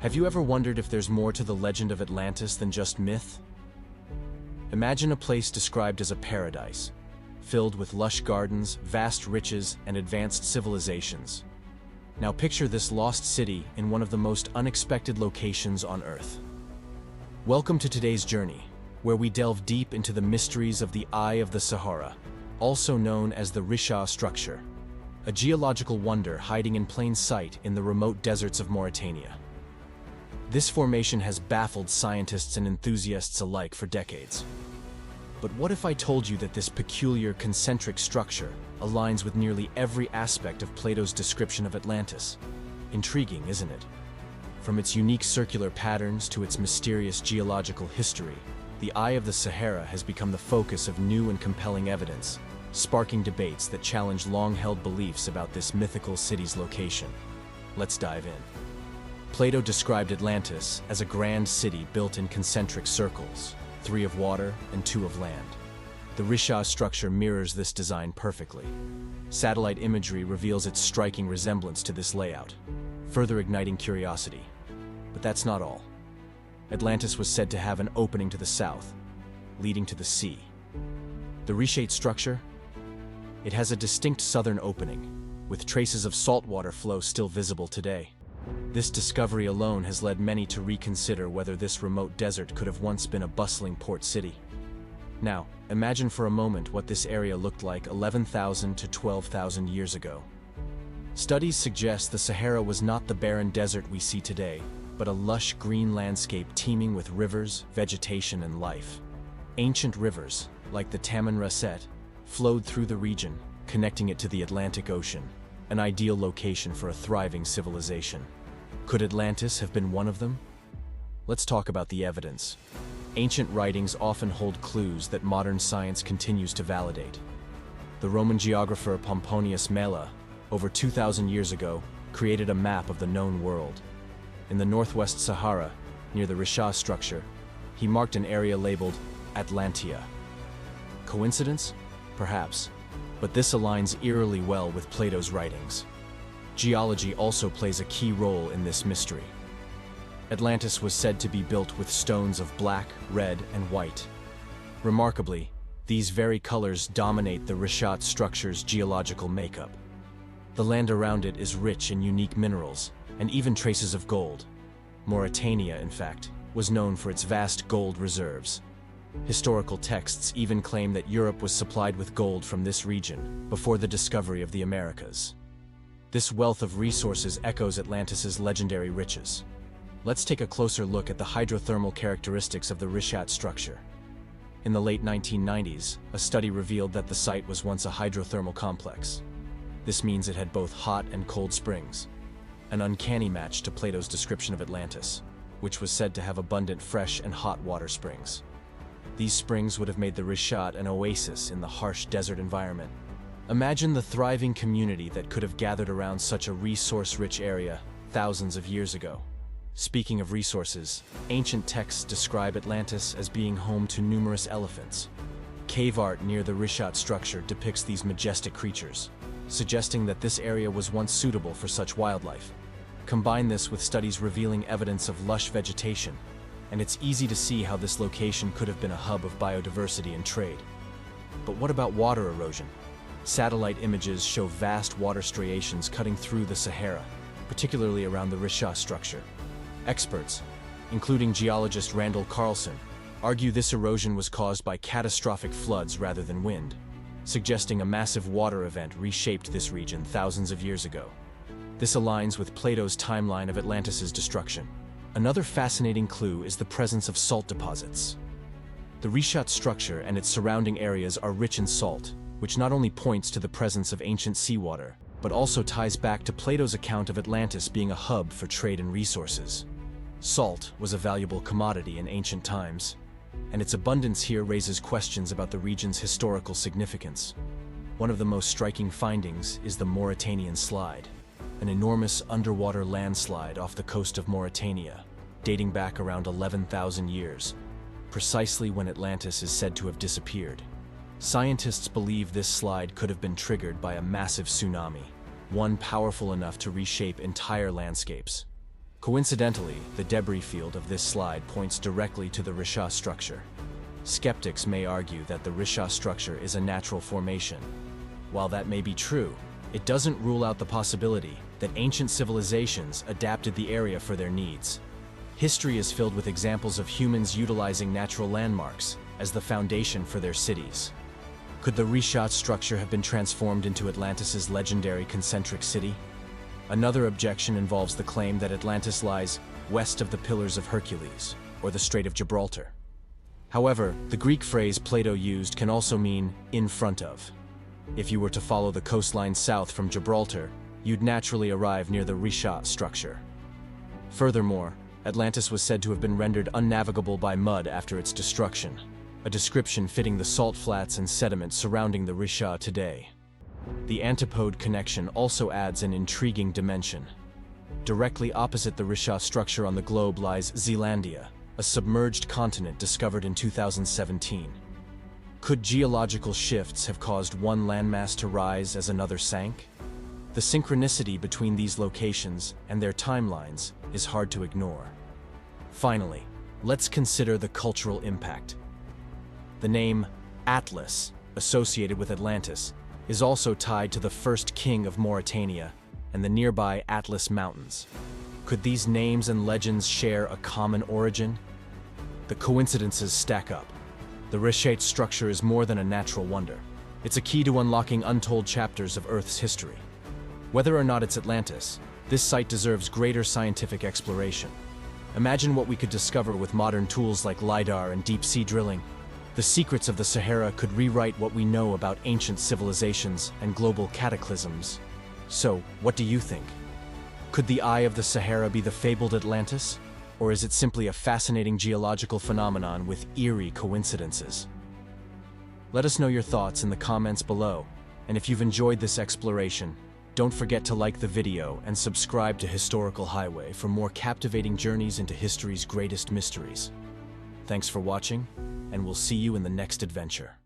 Have you ever wondered if there's more to the legend of Atlantis than just myth? Imagine a place described as a paradise, filled with lush gardens, vast riches, and advanced civilizations. Now picture this lost city in one of the most unexpected locations on Earth. Welcome to today's journey, where we delve deep into the mysteries of the Eye of the Sahara, also known as the Richat Structure, a geological wonder hiding in plain sight in the remote deserts of Mauritania. This formation has baffled scientists and enthusiasts alike for decades. But what if I told you that this peculiar concentric structure aligns with nearly every aspect of Plato's description of Atlantis? Intriguing, isn't it? From its unique circular patterns to its mysterious geological history, the Eye of the Sahara has become the focus of new and compelling evidence, sparking debates that challenge long-held beliefs about this mythical city's location. Let's dive in. Plato described Atlantis as a grand city built in concentric circles, 3 of water and 2 of land. The Richat structure mirrors this design perfectly. Satellite imagery reveals its striking resemblance to this layout, further igniting curiosity. But that's not all. Atlantis was said to have an opening to the south, leading to the sea. The Richat structure? It has a distinct southern opening, with traces of saltwater flow still visible today. This discovery alone has led many to reconsider whether this remote desert could have once been a bustling port city. Now, imagine for a moment what this area looked like 11,000 to 12,000 years ago. Studies suggest the Sahara was not the barren desert we see today, but a lush green landscape teeming with rivers, vegetation, and life. Ancient rivers, like the Tamanrasset, flowed through the region, connecting it to the Atlantic Ocean, an ideal location for a thriving civilization. Could Atlantis have been one of them? Let's talk about the evidence. Ancient writings often hold clues that modern science continues to validate. The Roman geographer Pomponius Mela, over 2,000 years ago, created a map of the known world. In the northwest Sahara, near the Richat structure, he marked an area labeled Atlantia. Coincidence? Perhaps. But this aligns eerily well with Plato's writings. Geology also plays a key role in this mystery. Atlantis was said to be built with stones of black, red, and white. Remarkably, these very colors dominate the Richat structure's geological makeup. The land around it is rich in unique minerals, and even traces of gold. Mauritania, in fact, was known for its vast gold reserves. Historical texts even claim that Europe was supplied with gold from this region before the discovery of the Americas. This wealth of resources echoes Atlantis's legendary riches. Let's take a closer look at the hydrothermal characteristics of the Richat structure. In the late 1990s, a study revealed that the site was once a hydrothermal complex. This means it had both hot and cold springs, an uncanny match to Plato's description of Atlantis, which was said to have abundant fresh and hot water springs. These springs would have made the Richat an oasis in the harsh desert environment. Imagine the thriving community that could have gathered around such a resource-rich area thousands of years ago. Speaking of resources, ancient texts describe Atlantis as being home to numerous elephants. Cave art near the Richat structure depicts these majestic creatures, suggesting that this area was once suitable for such wildlife. Combine this with studies revealing evidence of lush vegetation, and it's easy to see how this location could have been a hub of biodiversity and trade. But what about water erosion? Satellite images show vast water striations cutting through the Sahara, particularly around the Richat structure. Experts, including geologist Randall Carlson, argue this erosion was caused by catastrophic floods rather than wind, suggesting a massive water event reshaped this region thousands of years ago. This aligns with Plato's timeline of Atlantis's destruction. Another fascinating clue is the presence of salt deposits. The Richat structure and its surrounding areas are rich in salt, which not only points to the presence of ancient seawater, but also ties back to Plato's account of Atlantis being a hub for trade and resources. Salt was a valuable commodity in ancient times, and its abundance here raises questions about the region's historical significance. One of the most striking findings is the Mauritanian Slide, an enormous underwater landslide off the coast of Mauritania, dating back around 11,000 years, precisely when Atlantis is said to have disappeared. Scientists believe this slide could have been triggered by a massive tsunami, one powerful enough to reshape entire landscapes. Coincidentally, the debris field of this slide points directly to the Richat Structure. Skeptics may argue that the Richat Structure is a natural formation. While that may be true, it doesn't rule out the possibility that ancient civilizations adapted the area for their needs. History is filled with examples of humans utilizing natural landmarks as the foundation for their cities. Could the Richat Structure have been transformed into Atlantis's legendary concentric city? Another objection involves the claim that Atlantis lies west of the Pillars of Hercules, or the Strait of Gibraltar. However, the Greek phrase Plato used can also mean in front of. If you were to follow the coastline south from Gibraltar, you'd naturally arrive near the Richat Structure. Furthermore, Atlantis was said to have been rendered unnavigable by mud after its destruction, a description fitting the salt flats and sediment surrounding the Richat today. The antipode connection also adds an intriguing dimension. Directly opposite the Richat Structure on the globe lies Zealandia, a submerged continent discovered in 2017. Could geological shifts have caused one landmass to rise as another sank? The synchronicity between these locations and their timelines is hard to ignore. Finally, let's consider the cultural impact. The name Atlas, associated with Atlantis, is also tied to the first king of Mauritania and the nearby Atlas Mountains. Could these names and legends share a common origin? The coincidences stack up. The Richat Structure is more than a natural wonder. It's a key to unlocking untold chapters of Earth's history. Whether or not it's Atlantis, this site deserves greater scientific exploration. Imagine what we could discover with modern tools like LiDAR and deep-sea drilling. The secrets of the Sahara could rewrite what we know about ancient civilizations and global cataclysms. So, what do you think? Could the Eye of the Sahara be the fabled Atlantis? Or is it simply a fascinating geological phenomenon with eerie coincidences? Let us know your thoughts in the comments below, and if you've enjoyed this exploration, don't forget to like the video and subscribe to Historical Highway for more captivating journeys into history's greatest mysteries. Thanks for watching, and we'll see you in the next adventure.